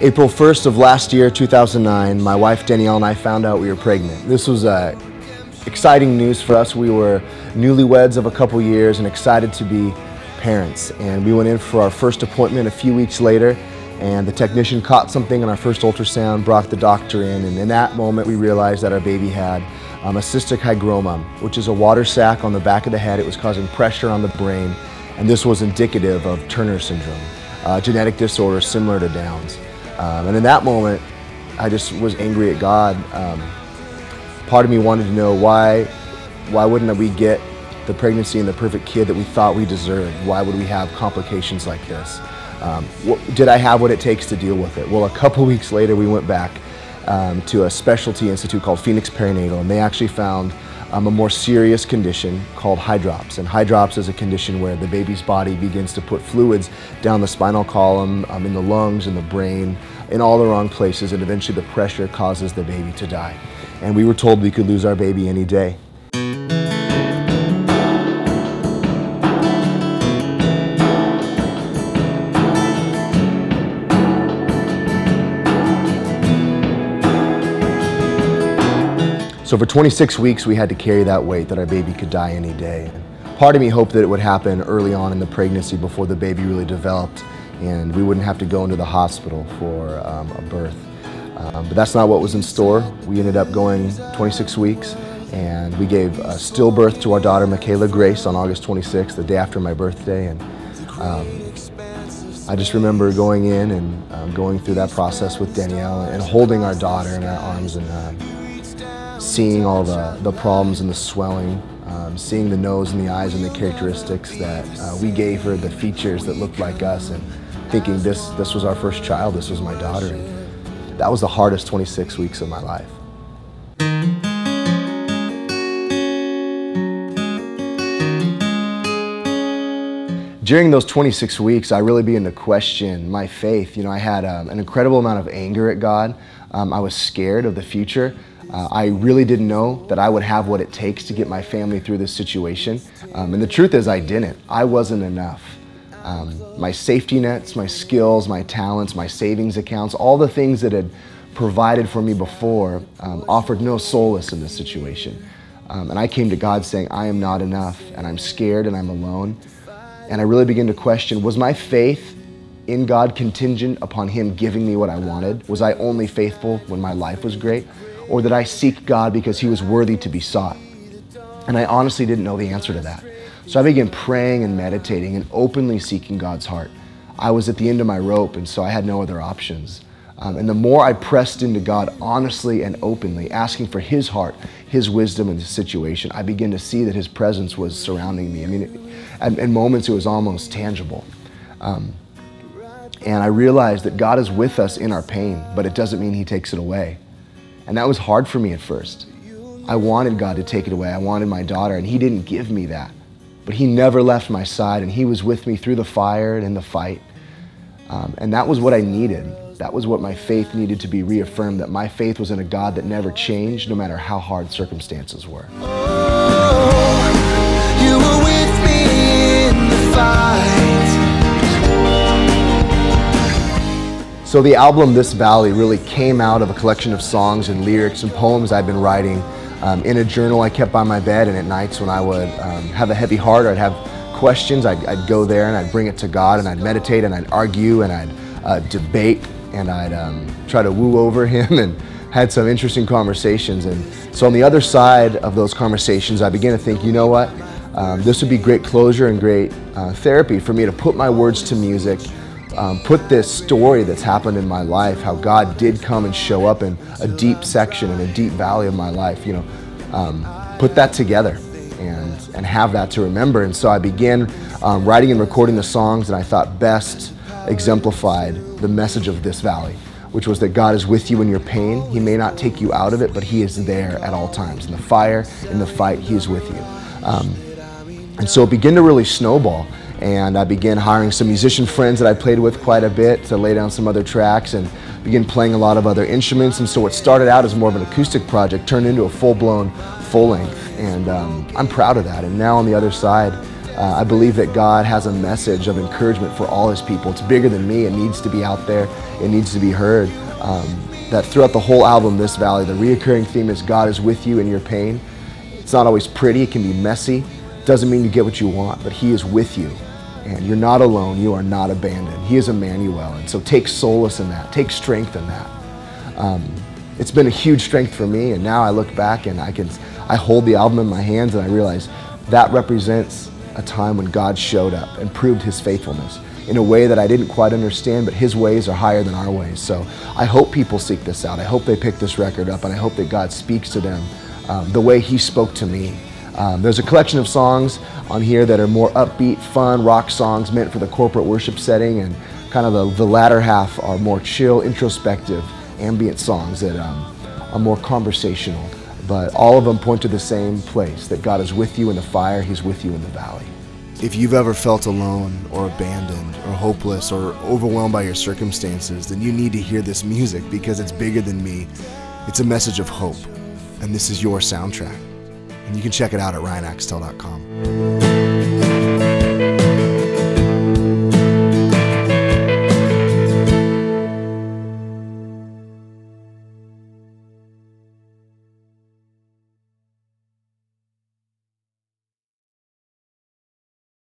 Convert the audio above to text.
April 1st of last year, 2009, my wife Danielle and I found out we were pregnant. This was exciting news for us. We were newlyweds of a couple years and excited to be parents. And we went in for our first appointment a few weeks later, and the technician caught something in our first ultrasound, brought the doctor in, and in that moment we realized that our baby had a cystic hygroma, which is a water sac on the back of the head. It was causing pressure on the brain, and this was indicative of Turner syndrome, a genetic disorder similar to Down's. And in that moment, I just was angry at God. Part of me wanted to know why wouldn't we get the pregnancy and the perfect kid that we thought we deserved? Why would we have complications like this? Did I have what it takes to deal with it? Well, a couple weeks later, we went back to a specialty institute called Phoenix Perinatal, and they actually found a more serious condition called hydrops. And hydrops is a condition where the baby's body begins to put fluids down the spinal column, in the lungs, in the brain, in all the wrong places, and eventually the pressure causes the baby to die. And we were told we could lose our baby any day. So for 26 weeks, we had to carry that weight that our baby could die any day. Part of me hoped that it would happen early on in the pregnancy before the baby really developed and we wouldn't have to go into the hospital for a birth. But that's not what was in store. We ended up going 26 weeks, and we gave a stillbirth to our daughter, Michaela Grace, on August 26th, the day after my birthday. And I just remember going in and going through that process with Danielle and holding our daughter in our arms and seeing all the problems and the swelling, seeing the nose and the eyes and the characteristics that we gave her, the features that looked like us, and thinking this was our first child, this was my daughter. And that was the hardest 26 weeks of my life. During those 26 weeks, I really began to question my faith. You know, I had an incredible amount of anger at God. I was scared of the future. I really didn't know that I would have what it takes to get my family through this situation. And the truth is, I didn't. I wasn't enough. My safety nets, my skills, my talents, my savings accounts, all the things that had provided for me before offered no solace in this situation. And I came to God saying, I am not enough, and I'm scared, and I'm alone. And I really began to question, was my faith in God contingent upon Him giving me what I wanted? Was I only faithful when my life was great? Or did I seek God because He was worthy to be sought? And I honestly didn't know the answer to that. So I began praying and meditating and openly seeking God's heart. I was at the end of my rope, and so I had no other options. And the more I pressed into God honestly and openly, asking for His heart, His wisdom in this situation, I began to see that His presence was surrounding me. I mean, in moments it was almost tangible. And I realized that God is with us in our pain, but it doesn't mean He takes it away. And that was hard for me at first. I wanted God to take it away. I wanted my daughter, and He didn't give me that. But He never left my side, and He was with me through the fire and in the fight. And that was what I needed. That was what my faith needed to be reaffirmed, that my faith was in a God that never changed, no matter how hard circumstances were. Oh, you were with me in the fight. So the album This Valley really came out of a collection of songs and lyrics and poems I'd been writing in a journal I kept by my bed, and at nights when I would have a heavy heart, or I'd have questions, I'd go there and I'd bring it to God, and I'd meditate and I'd argue and I'd debate, and I'd try to woo over Him, and had some interesting conversations. And so on the other side of those conversations, I began to think, you know what, this would be great closure and great therapy for me to put my words to music, put this story that's happened in my life, how God did come and show up in a deep section, in a deep valley of my life, you know, put that together and have that to remember. And so I began writing and recording the songs that I thought best exemplified the message of This Valley, which was that God is with you in your pain. He may not take you out of it, but He is there at all times. In the fire, in the fight, He is with you. And so it began to really snowball. And I began hiring some musician friends that I played with quite a bit to lay down some other tracks, and began playing a lot of other instruments. And so what started out as more of an acoustic project turned into a full-blown, full-length. And I'm proud of that. And now on the other side, I believe that God has a message of encouragement for all His people. It's bigger than me. It needs to be out there. It needs to be heard. That throughout the whole album, This Valley, the reoccurring theme is God is with you in your pain. It's not always pretty. It can be messy. Doesn't mean you get what you want, but He is with you. And you're not alone. You are not abandoned. He is Emmanuel. And so take solace in that. Take strength in that. It's been a huge strength for me, and now I look back and I hold the album in my hands and I realize that represents a time when God showed up and proved His faithfulness in a way that I didn't quite understand, but His ways are higher than our ways. So I hope people seek this out. I hope they pick this record up, and I hope that God speaks to them the way He spoke to me. There's a collection of songs on here that are more upbeat, fun, rock songs meant for the corporate worship setting, and kind of the latter half are more chill, introspective, ambient songs that are more conversational. But all of them point to the same place, that God is with you in the fire, He's with you in the valley. If you've ever felt alone or abandoned or hopeless or overwhelmed by your circumstances, then you need to hear this music because it's bigger than me. It's a message of hope, and this is your soundtrack. And you can check it out at RyanAxtell.com.